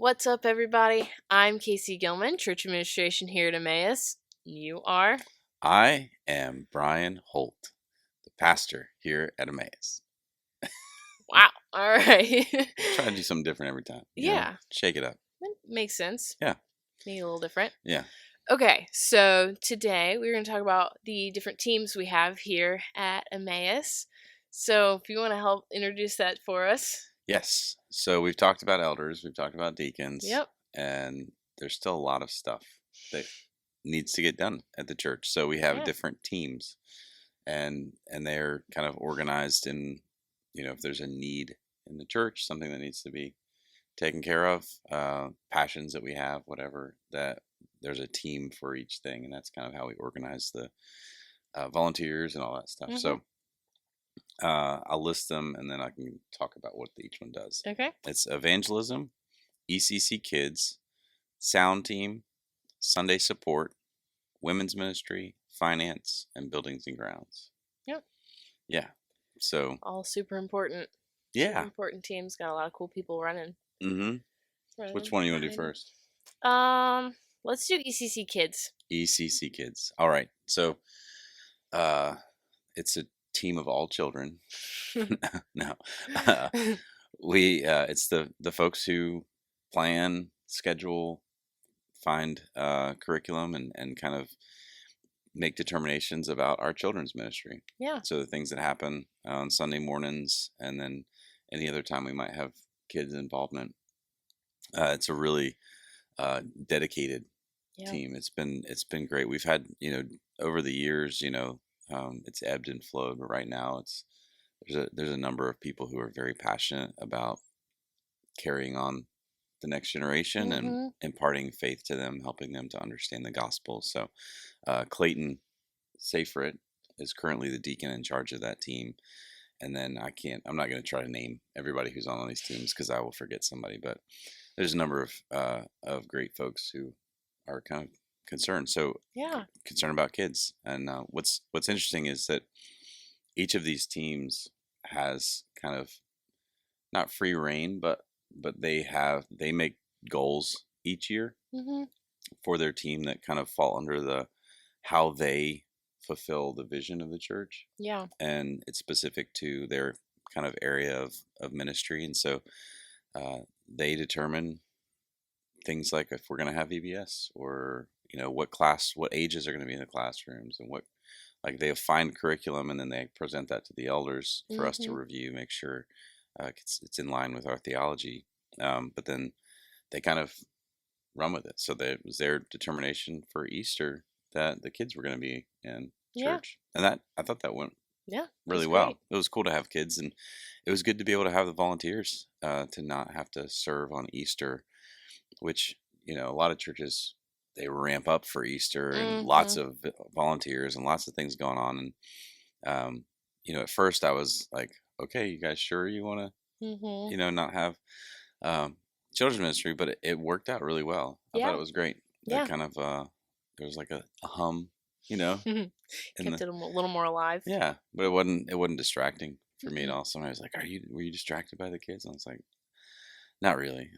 What's up, everybody? I'm Casey Gilman, Church Administration here at Emmaus. You are? I am Brian Holt, the pastor here at Emmaus. Wow. All right. Try to do something different every time. Yeah. Shake it up. That makes sense. Yeah. Maybe a little different. Yeah. Okay, so today we're going to talk about the different teams we have here at Emmaus. So if you want to help introduce that for us. Yes. So we've talked about elders, we've talked about deacons. Yep. And there's still a lot of stuff that needs to get done at the church. So we have different teams, and they're kind of organized in, if there's a need in the church, something that needs to be taken care of, passions that we have, whatever, that there's a team for each thing. And that's kind of how we organize the volunteers and all that stuff. So I'll list them and then I can talk about what each one does. Okay. It's Evangelism, ECC Kids, Sound Team, Sunday Support, Women's Ministry, Finance, and Buildings and Grounds. Yep. Yeah. So all super important. Yeah. Super important teams. Got a lot of cool people running. Mm-hmm. Which one do you want to do first? Let's do ECC Kids. ECC Kids. All right. So it's a team of all children. No. It's the folks who plan, schedule, find curriculum and kind of make determinations about our children's ministry. Yeah. So the things that happen on Sunday mornings and then any other time we might have kids involvement. It's a really dedicated team. It's been great. We've had, over the years, it's ebbed and flowed, but right now there's a number of people who are very passionate about carrying on the next generation and imparting faith to them, helping them to understand the gospel. So Clayton Seyfried is currently the deacon in charge of that team. And then I'm not going to try to name everybody who's on these teams because I will forget somebody, but there's a number of great folks who are kind of concerned. So concerned about kids. And what's interesting is that each of these teams has kind of not free reign, but they make goals each year for their team that kind of fall under how they fulfill the vision of the church. Yeah. And it's specific to their kind of area of ministry. And so they determine things like if we're going to have VBS or, what ages are going to be in the classrooms and they find curriculum and then they present that to the elders for us to review, make sure it's in line with our theology. But then they kind of run with it. So it was their determination for Easter that the kids were going to be in church. And I thought that went really well. Great. It was cool to have kids, and it was good to be able to have the volunteers to not have to serve on Easter, which, a lot of churches, they ramp up for Easter and lots of volunteers and lots of things going on. And, at first I was like, okay, you guys sure you want to, not have children's ministry, but it worked out really well. I thought it was great. Yeah. Kind of, there was like a hum, kept it a little more alive. Yeah, but it wasn't distracting for me at all. Somebody was like, were you distracted by the kids? And I was like, not really.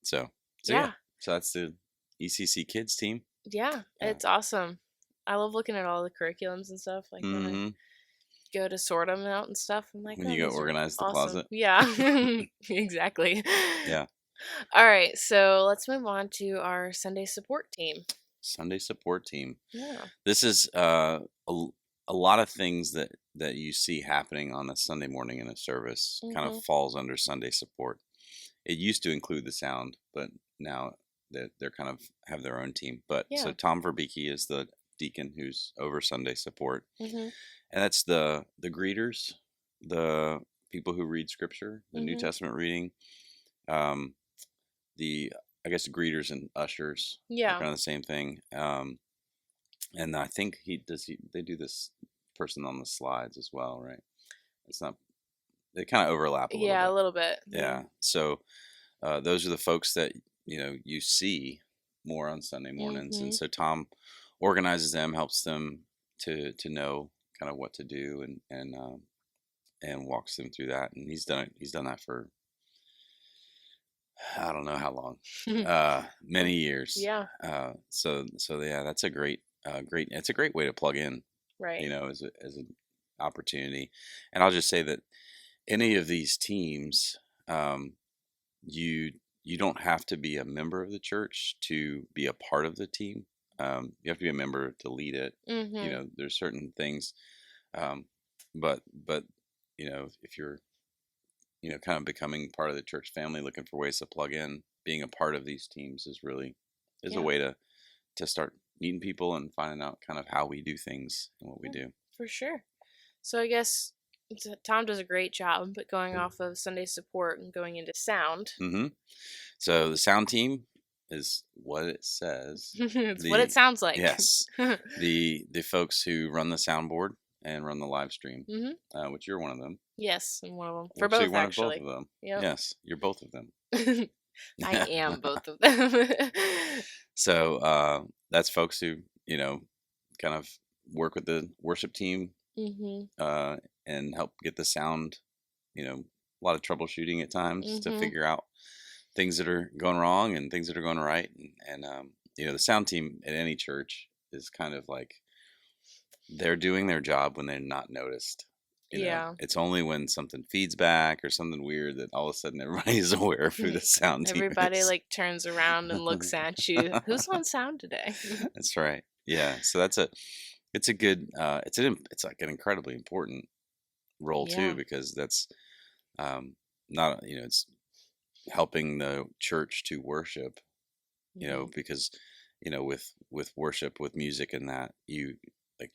So yeah. So that's the ECC Kids team. Yeah, it's awesome. I love looking at all the curriculums and stuff. Like when I go to sort them out and stuff, I'm like, when you go organize the closet. Yeah, exactly. Yeah. All right, so let's move on to our Sunday support team. Sunday support team. Yeah. This is a lot of things that you see happening on a Sunday morning in a service kind of falls under Sunday support. It used to include the sound, but now they're kind of have their own team. But so Tom Verbeke is the deacon who's over Sunday support. And that's the greeters, the people who read scripture, the New Testament reading, I guess greeters and ushers are kind of the same thing. And I think they do this person on the slides as well, right? It's not, they kind of overlap a little bit. Yeah, a little bit. Yeah. So those are the folks that, you see more on Sunday mornings. And so Tom organizes them, helps them to know kind of what to do and walks them through that. And he's done that for I don't know how long, many years. Yeah, So yeah, that's a great. It's a great way to plug in, right. as an opportunity. And I'll just say that any of these teams, um, you you don't have to be a member of the church to be a part of the team. You have to be a member to lead it. Mhm. There's certain things, um, but if you're kind of becoming part of the church family, looking for ways to plug in, being a part of these teams is a Yeah, way to start meeting people and finding out kind of how we do things and what we yeah, do. for sure. So I guess Tom does a great job, but going off of Sunday support and going into sound, hmm So the sound team is what it says. it's what it The sounds like. Yes, the folks who run the soundboard and run the live stream, hmm which you're one of them. Yes, I'm one of them. For Actually, both, one of both actually. of them. Yep. Yes, you're both of them. I am both of them. So that's folks who kind of work with the worship team, mhm. uh, and help get the sound. A lot of troubleshooting at times to Mhm. figure out things that are going wrong and things that are going right. And the sound team at any church is kind of like they're doing their job when they're not noticed. Yeah. It's only when something feeds back or something weird that all of a sudden everybody's aware of who the sound team Everybody is. like turns around and looks at you. Who's on sound today? That's right. Yeah. So it's a good, it's like an incredibly important role too, Yeah. because that's, not, it's helping the church to worship, Mhm. because, with worship, with music and that like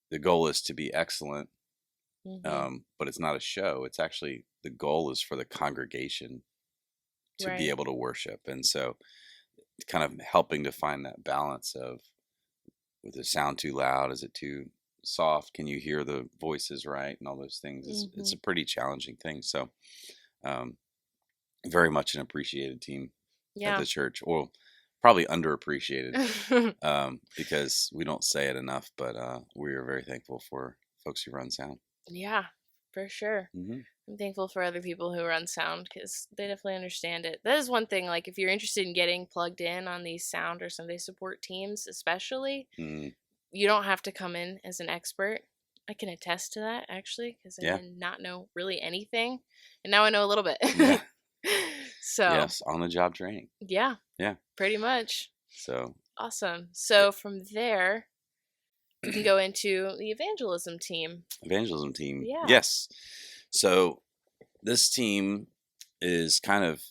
the goal is to be excellent. Mhm. But it's not a show. It's actually the goal is for the congregation to be Right. able to worship. And so kind of helping to find that balance of, with it sound too loud? Is it too soft? Can you hear the voices right? And all those things. It's Mhm. a pretty challenging thing. So, um, very much an appreciated team at Yeah. the church, or probably underappreciated, because we don't say it enough. But we are very thankful for folks who run sound. Yeah, for sure. hmm I'm thankful for other people who run sound because they definitely understand it. That is one thing, like, if you're interested in getting plugged in on these sound or Sunday support teams, especially, mm you don't have to come in as an expert. I can attest to that, actually, because I Yeah. did not know really anything. And now I know a little bit. Yeah. So, Yes. On the job training. yeah, Yeah. pretty much. So Awesome. So, from there, we can go into the evangelism team. evangelism team. Yeah. Yes. So this team is kind of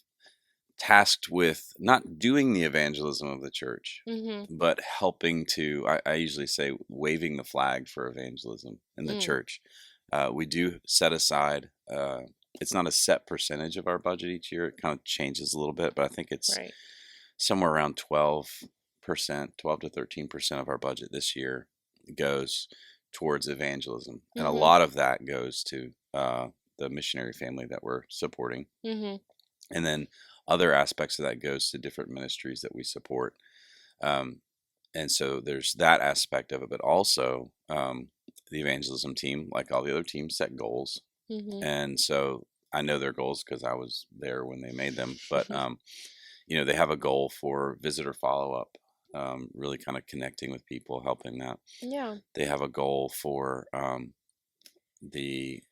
tasked with not doing the evangelism of the church, Mm but helping to, I usually say, waving the flag for evangelism in hmm. the Mm, church. We do set aside, it's not a set percentage of our budget each year. It kind of changes a little bit, but I think it's right. somewhere around 12%, 12 to 13% of our budget this year goes towards evangelism. And Mm a hmm. lot of that goes to the missionary family that we're supporting. Mm hmm. And then other aspects of that goes to different ministries that we support. Um, and so there's that aspect of it, but also the evangelism team, like all the other teams, set goals. Mm And so I know their goals because I was there when they made them. But hmm. they have a goal for visitor follow up, really kind of connecting with people, helping that. Yeah. They have a goal for the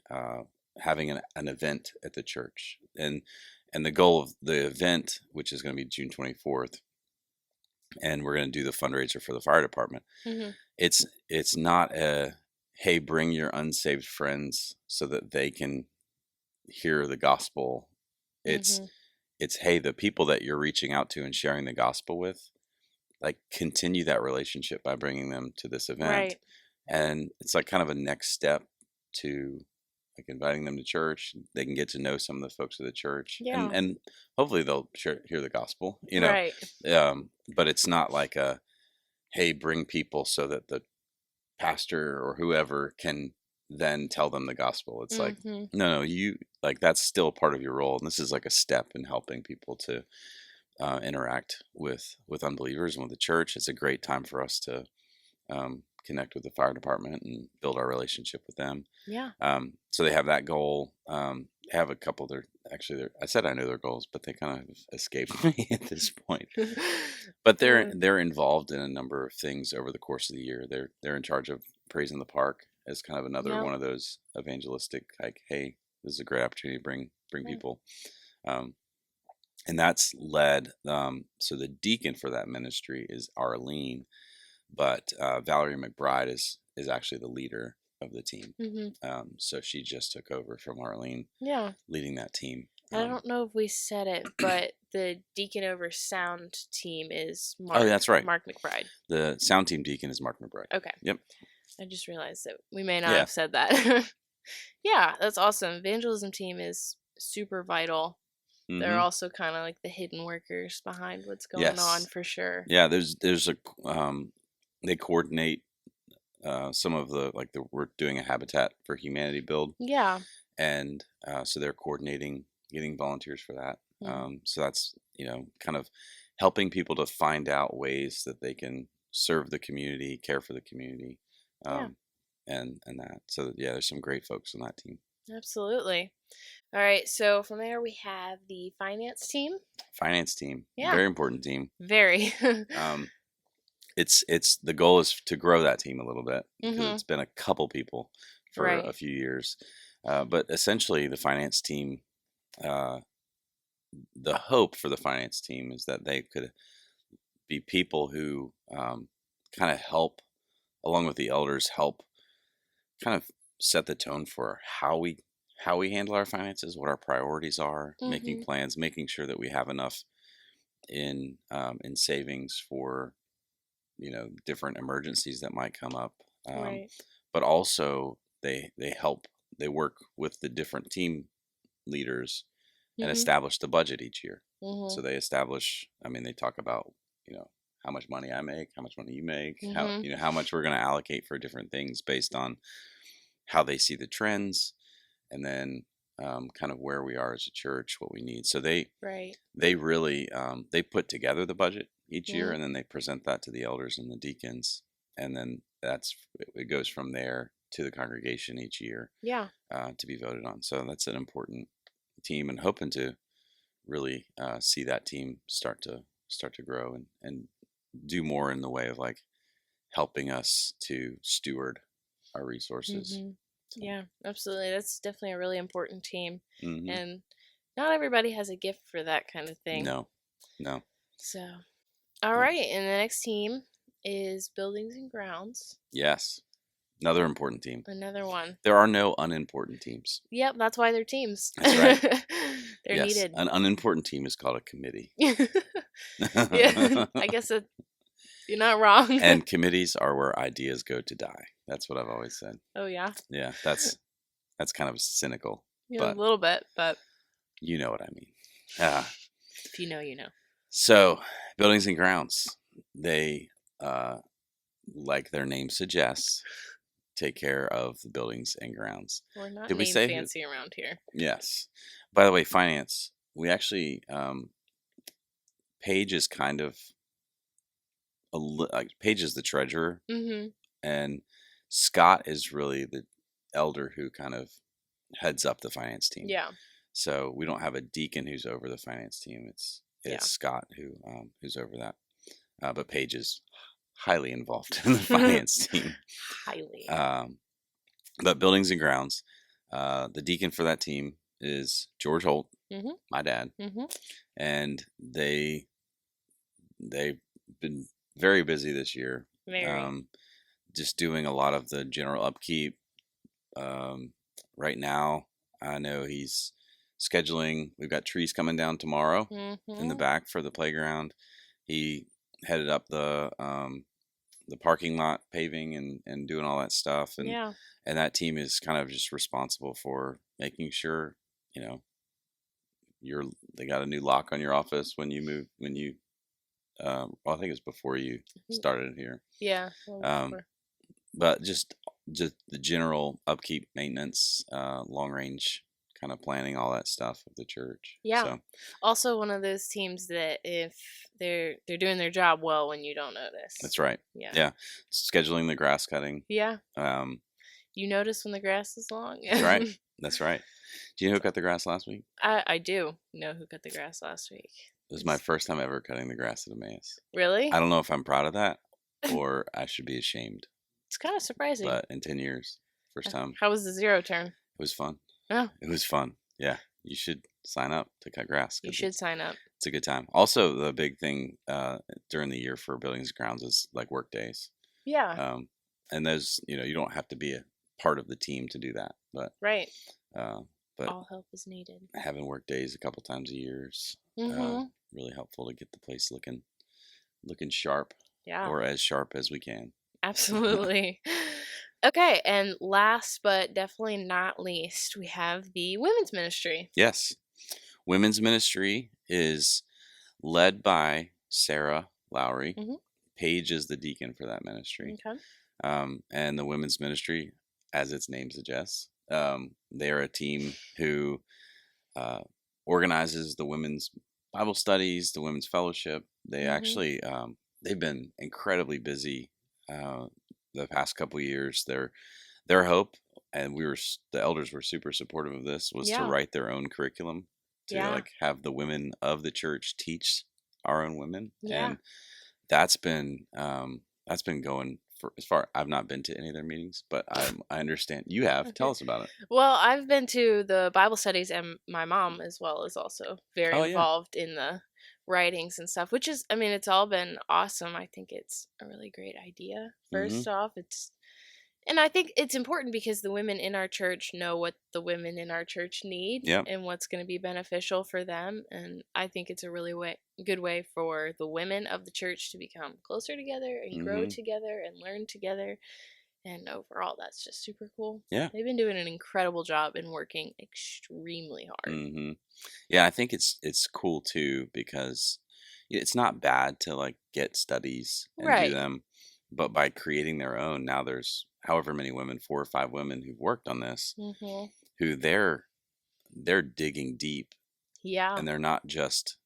having an event at the church, and the goal of the event, which is going to be June 24th, and we're going to do the fundraiser for the fire department. Mm It's not a, hey, bring your unsaved friends so that they can hear the gospel. hmm. It's Mm it's hey, the people that you're reaching out to and sharing the gospel with, like, continue that relationship by bringing them to this hmm. event. Right. And it's like kind of a next step to, like, inviting them to church. They can get to know some of the folks of the church, and Yeah. hopefully they'll hear the gospel, Right. but it's not like a, hey, bring people so that the pastor or whoever can then tell them the gospel. It's like, Mm hmm. no, you, like, that's still part of your role, and this is like a step in helping people to interact with unbelievers and with the church. It's a great time for us to connect with the fire department and build our relationship with them. Yeah. So they have that goal. They have a couple other actually, I said I know their goals, but they kind of escaped me at this point. But they're involved in a number of things over the course of the year. They're in charge of Praise in the Park as kind of another Yep. one of those evangelistic, like, hey, this is a great opportunity to bring Yeah. people. And that's led. So the deacon for that ministry is Arlene, but Valerie McBride is actually the leader of the team. So she just took over from Arlene, Yeah. leading that team. I don't know if we said it, but the deacon over sound team is Oh, that's right. Mark McBride. The sound team deacon is Mark McBride. Okay. Yep. I just realized that we may not Yeah. have said that. Yeah, that's awesome. Evangelism team is super vital. They're also kind of like the hidden workers behind what's going on Yes. for sure. Yeah. There's a they coordinate some of we're doing a Habitat for Humanity build, Yeah. and so they're coordinating getting volunteers for that. So that's kind of helping people to find out ways that they can serve the community, care for the community, Yeah. and that. So yeah, there's some great folks on that team. Absolutely. All right, so from there we have the finance team. Finance team, Yeah. very important team. Very. It's the goal is to grow that team a little bit because Mhm. it's been a couple people for Right. a few years, but essentially the finance team. The hope for the finance team is that they could be people who kind of help, along with the elders, help kind of set the tone for how we handle our finances, what our priorities are, making Mhm. plans, making sure that we have enough in savings for different emergencies that might come up. Right. But also they help, they work with the different team leaders and Mhm. establish the budget each year. So Mhm. they establish, I mean, they talk about, how much money I make, how much money you make, Mhm. how much we're going to allocate for different things based on how they see the trends, and then kind of where we are as a church, what we need. So Right. they really they put together the budget each year, Mhm. and then they present that to the elders and the deacons, and then it goes from there to the congregation each year Yeah. to be voted on. So that's an important team, and hoping to really see that team start to grow and do more in the way of like helping us to steward our resources. Mhm. So, Yeah, absolutely. That's definitely a really important team. hmm And not everybody has a gift for that kind of thing. no, no, So, all yeah. right, and the next team is buildings and grounds. Yes, another important team. Another one. There are no unimportant teams. Yep, that's why they're teams. That's right. They're Yes, needed. an unimportant team is called a committee. Yeah, I guess you're not wrong. And committees are where ideas go to die. That's what I've always said. Oh yeah. Yeah, that's kind of cynical, Yeah, a but little bit, but you know what I mean. Uh, if you know, you know. so, buildings and grounds, they, like their name suggests, take care of the buildings and grounds. We're not Did we name say who? fancy around here. Yes. By the way, finance. We actually Paige is kind of like Paige is the treasurer, Mm-hmm. and Scott is really the elder who kind of heads up the finance team. Yeah. So we don't have a deacon who's over the finance team. It's Yeah. Scott who's over that. But Paige is highly involved in the finance team. Highly. But buildings and grounds, the deacon for that team is George Holt, Mm-hmm. my dad, Mm-hmm. and they've been very busy this year. Very. Just doing a lot of the general upkeep. Right now, I know he's scheduling. We've got trees coming down tomorrow in the Mm-hmm. back for the playground. He headed up the parking lot paving and doing all that stuff, and Yeah. that team is kind of just responsible for making sure you know they got a new lock on your office when you move well, I think it was before you started here. Yeah. Um, but just the general upkeep, maintenance, long range kind of planning, all that stuff of the church. Yeah. So Also one of those teams that if they're doing their job well when you don't notice. that's right. Yeah. Yeah. Scheduling the grass cutting. Yeah. Um, You notice when the grass is long. that's right. That's right. Do you know who cut the grass last week? I do know who cut the grass last week. It was my first time ever cutting the grass at Emmaus. Really? I don't know if I'm proud of that or I should be ashamed. It's kind of surprising. But in 10 years, first time. How was the zero turn? It was fun. Oh. It was fun. Yeah. You should sign up to cut grass. You should sign up. It's a good time. Also, the big thing during the year for buildings and grounds is like work days. Yeah. And there's, you don't have to be a part of the team to do that. But right. But all help is needed. Having work days a couple times a year is really helpful to get the place looking sharp. Yeah. Or as sharp as we can. Absolutely. Okay, and last but definitely not least, we have the women's ministry. Yes. Women's ministry is led by Sarah Lowry. Mm-hmm. Paige is the deacon for that ministry. Okay. And the women's ministry, as its name suggests, they are a team who organizes the women's Bible studies, the women's fellowship. They actually, they've been incredibly busy the past couple years. Their hope, and the elders were super supportive of this, was to write their own curriculum to like have the women of the church teach our own women. Yeah. And that's been going for as far. I've not been to any of their meetings, but I understand you have. Tell us about it. Well, I've been to the Bible studies, and my mom as well is also very involved in the writings and stuff, which is, I mean, it's all been awesome. I think it's a really great idea. First off, and I think it's important because the women in our church know what the women in our church need and what's going to be beneficial for them. And I think it's a really good way for the women of the church to become closer together and grow together and learn together. And overall, that's just super cool. Yeah. They've been doing an incredible job and working extremely hard. Mm-hmm. Yeah, I think it's cool too because it's not bad to like get studies and do them. But by creating their own, now there's however many women, 4 or 5 women who've worked on this, who they're digging deep. Yeah. And they're not just,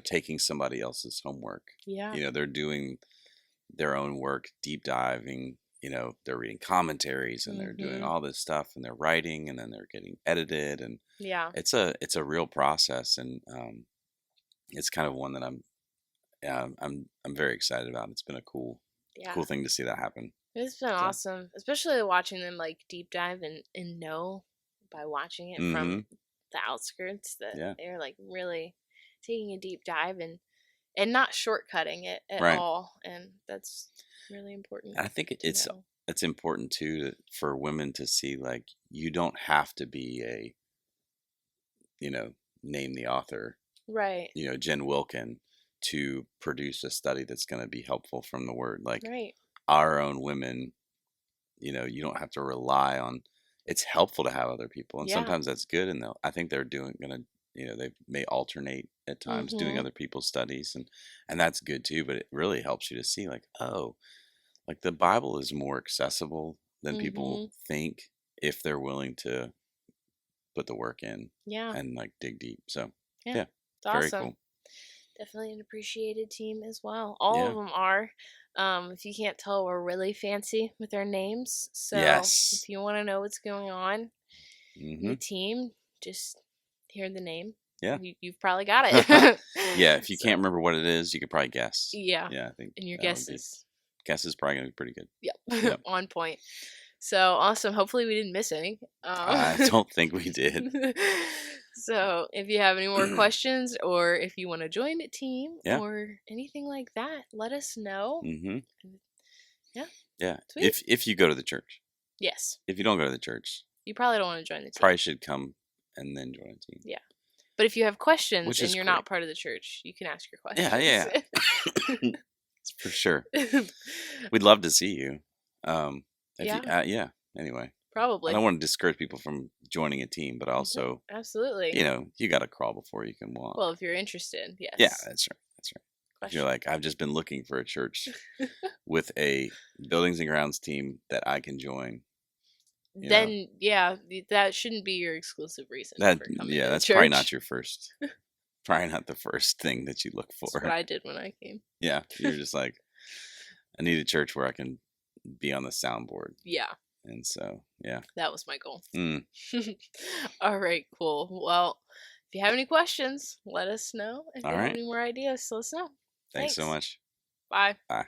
taking somebody else's homework. Yeah. They're doing their own work, deep diving, they're reading commentaries and they're doing all this stuff and they're writing and then they're getting edited. And it's a real process. And it's kind of one that I'm very excited about. It's been a cool thing to see that happen. It's been awesome, especially watching them like deep dive and know by watching it from the outskirts that they're like really taking a deep dive and not shortcutting it at all, and that's really important. I think it's important too for women to see like you don't have to be a name the author, right? Jen Wilkin, to produce a study that's going to be helpful from the word. Like our own women, you don't have to rely on. It's helpful to have other people, and sometimes that's good. And I think they're they may alternate at times doing other people's studies, and that's good too. But it really helps you to see like, oh, like the Bible is more accessible than people think if they're willing to put the work in, and like dig deep. So yeah, it's awesome. Very cool. Definitely an appreciated team as well. All of them are. If you can't tell, we're really fancy with our names. So if you want to know what's going on in the team, just hear the name. Yeah. You've probably got it. Yeah. If you can't remember what it is, you could probably guess. Yeah. Yeah. I think. And your guess is probably going to be pretty good. Yep. On point. So awesome. Hopefully we didn't miss any. I don't think we did. So if you have any more questions or if you want to join a team or anything like that, let us know. Yeah. Yeah. Sweet. If you go to the church. Yes. If you don't go to the church. You probably don't want to join the team. Probably should come and then join a team. Yeah. But if you have questions and you're not part of the church, you can ask your questions. Yeah. For sure. We'd love to see you. Anyway. Probably. I don't want to discourage people from joining a team, but also, absolutely, you got to crawl before you can walk. Well, if you're interested, yes. Yeah, that's right. You're like, I've just been looking for a church with a buildings and grounds team that I can join. Then, that shouldn't be your exclusive reason for coming to that's church. probably not your first. Probably not the first thing that you look for. That's what I did when I came. Yeah, you're just like, I need a church where I can be on the soundboard. Yeah. And so, yeah. That was my goal. Mm. All right, cool. Well, if you have any questions, let us know. If All you have right. any more ideas, let us know. Thanks so much. Bye. Bye.